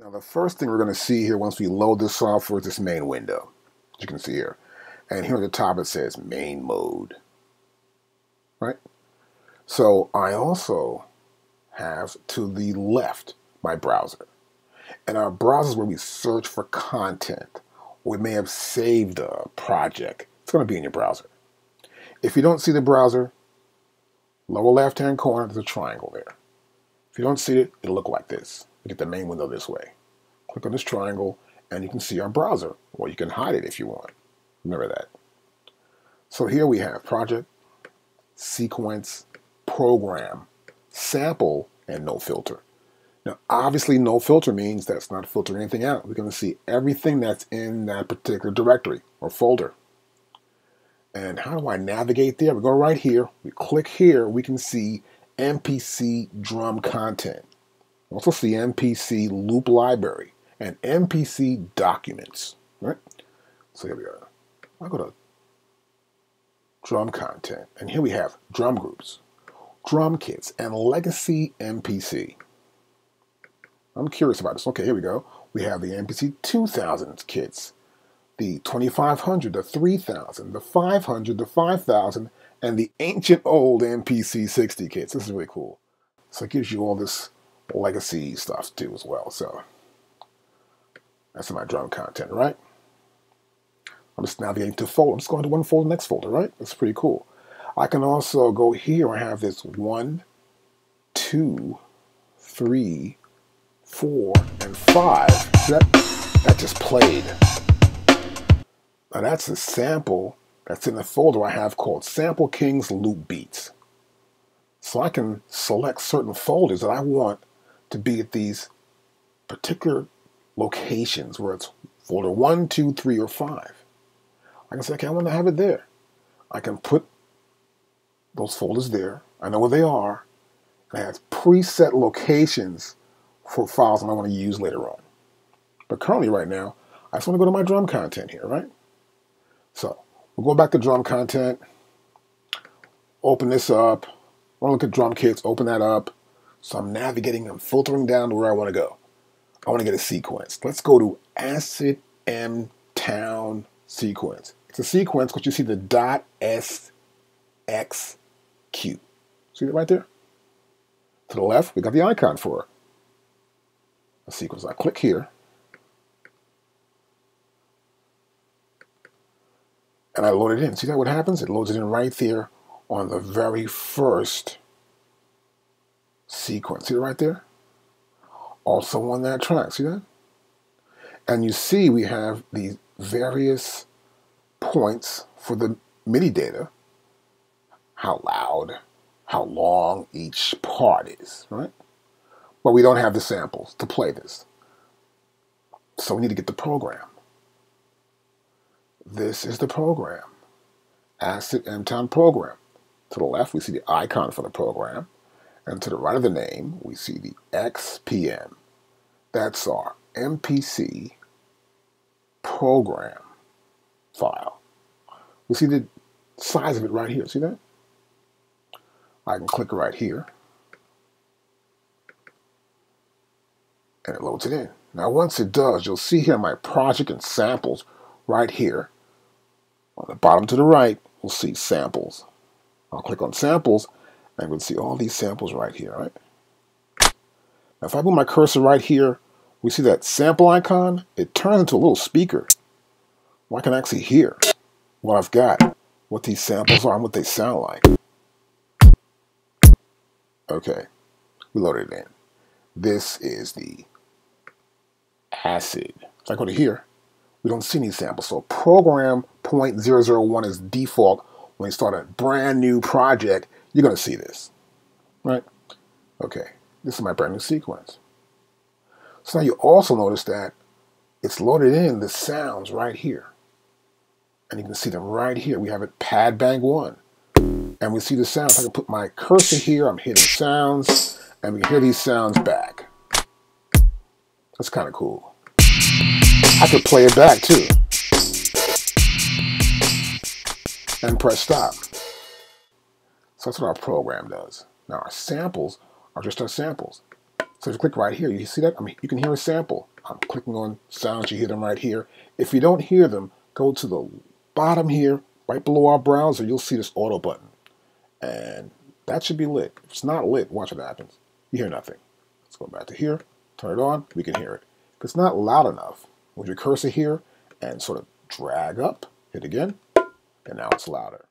Now the first thing we're going to see here once we load this software is this main window, as you can see here. And here at the top it says main mode, right? So I also have to the left my browser. And our browser is where we search for content. We may have saved a project. It's going to be in your browser. If you don't see the browser, lower left-hand corner, there's a triangle there. If you don't see it, it'll look like this. You get the main window this way. Click on this triangle, and you can see our browser. Or you can hide it if you want. Remember that. So here we have project, sequence, program, sample, and no filter. Now, obviously, no filter means that's not filtering anything out. We're going to see everything that's in that particular directory or folder. And how do I navigate there? We go right here. We click here. We can see MPC drum content. We also see MPC loop library and MPC documents. Right? So here we are. I'll go to drum content. And here we have drum groups, drum kits, and legacy MPC. I'm curious about this. Okay, here we go. We have the MPC 2000 kits, the 2500, the 3000, the 500, the 5000, and the ancient old MPC 60 kits. This is really cool. So it gives you all this legacy stuff too as well. So that's my drum content, right? I'm just navigating to folder. I'm just going to one folder, next folder, right? That's pretty cool. I can also go here and have this 1, 2, 3, 4, and 5. That just played. Now that's a sample that's in the folder I have called Sample Kings Loop Beats. So I can select certain folders that I want to be at these particular locations where it's folder 1, 2, 3, or 5. I can say, okay, I want to have it there. I can put those folders there. I know where they are. And I have preset locations for files that I want to use later on. But currently right now, I just want to go to my drum content here, right? So we'll go back to drum content, open this up. I want to look at drum kits, open that up. So I'm navigating, I'm filtering down to where I want to go. I want to get a sequence. Let's go to Acid M Town sequence. It's a sequence because you see the .sxq. See that right there? To the left, we got the icon for a sequence. I click here. And I load it in. See that what happens? It loads it in right there on the very first sequence. See it right there? Also on that track. See that? And you see we have these various points for the MIDI data. How loud, how long each part is, right? But we don't have the samples to play this. So we need to get the program. This is the program. Acid M-Town program. To the left, we see the icon for the program. And to the right of the name, we see the XPM. That's our MPC program file. We see the size of it right here. See that? I can click right here. And it loads it in. Now once it does, you'll see here my project and samples right here. On the bottom to the right, we'll see samples. I'll click on samples, and we'll see all these samples right here, right? Now if I move my cursor right here, we see that sample icon. It turns into a little speaker. Well, I can actually hear what I've got, what these samples are, and what they sound like. Okay, we loaded it in. This is the acid. If I go to here, we don't see any samples. So program 0.001 is default. When you start a brand new project, you're going to see this, right? Okay, this is my brand new sequence. So now you also notice that it's loaded in the sounds right here. And you can see them right here. We have it pad bank 1. And we see the sounds. I can put my cursor here. I'm hitting sounds. And we can hear these sounds back. That's kind of cool. I could play it back too. And press stop. So that's what our program does. Now our samples are just our samples. So if you click right here, you see that? I mean, you can hear a sample. I'm clicking on sounds. You hear them right here. If you don't hear them, go to the bottom here, right below our browser. You'll see this auto button. And that should be lit. If it's not lit, watch what happens. You hear nothing. Let's go back to here, turn it on, we can hear it. If it's not loud enough, move your cursor here and sort of drag up, hit again, and now it's louder.